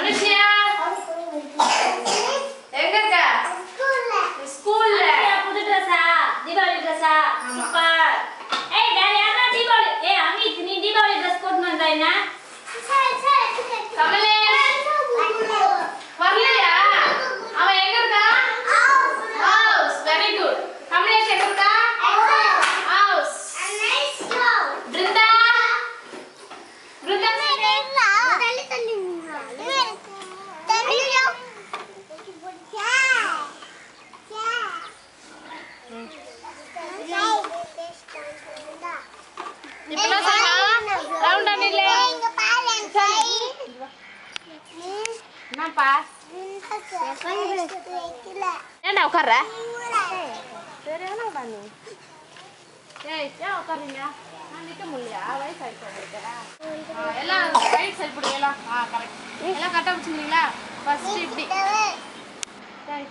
அனுஷியா எங்க இருக்க? ஸ்கூல்ல. புது ட்ரெஸ்ஸா? தீபாவளி ட்ரெஸ்ஸா? சூப்பர். ஏய் வேற யாரா தீபாவளி? ஏய் அமித் நீ தீபாவளி ட்ரெஸ் போட்டு வந்தா என்ன? கமலே வரலையா? அவன் எங்க இருக்கா? ஹவுஸ். Very good. கமலேஷ் எங்க இருக்கா? ஹவுஸ். பிருந்தா பிருந்தா இப்பலாம் சாமா ரவுண்ட் அடிலே என்னப்பா ஏன்டா உட்கார்ற? சரியான பண்ணி ஏய் ஏன் உட்காருங்க? நான் நிற்க முடியலையா? வயசாயிடுச்சு உங்களுக்கு. எல்லாம் ரைட் சைடு பிடிங்களா? கரெக்ட். எல்லாம் கரெக்டாக பிடிச்சிங்களா? ஃபர்ஸ்ட் இப்படி சரி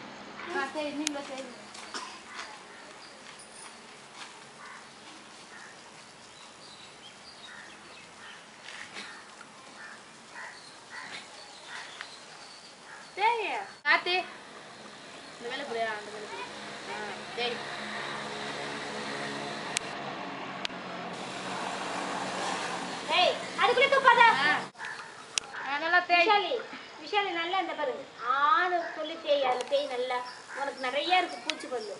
சரி நீங்களே சரி. சரி காத்து இந்த வேலை புரியா அந்த வேலை புரியா சரி ஏய் அதுக்குள்ள தூக்காத. நல்லா தேய் விஷாலி நல்லா இந்த பாரு ஆறு சொல்லி தேய் அது தேய் நல்லா உனக்கு நிறைய இருக்கு பூச்சி பல்லு.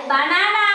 Banana.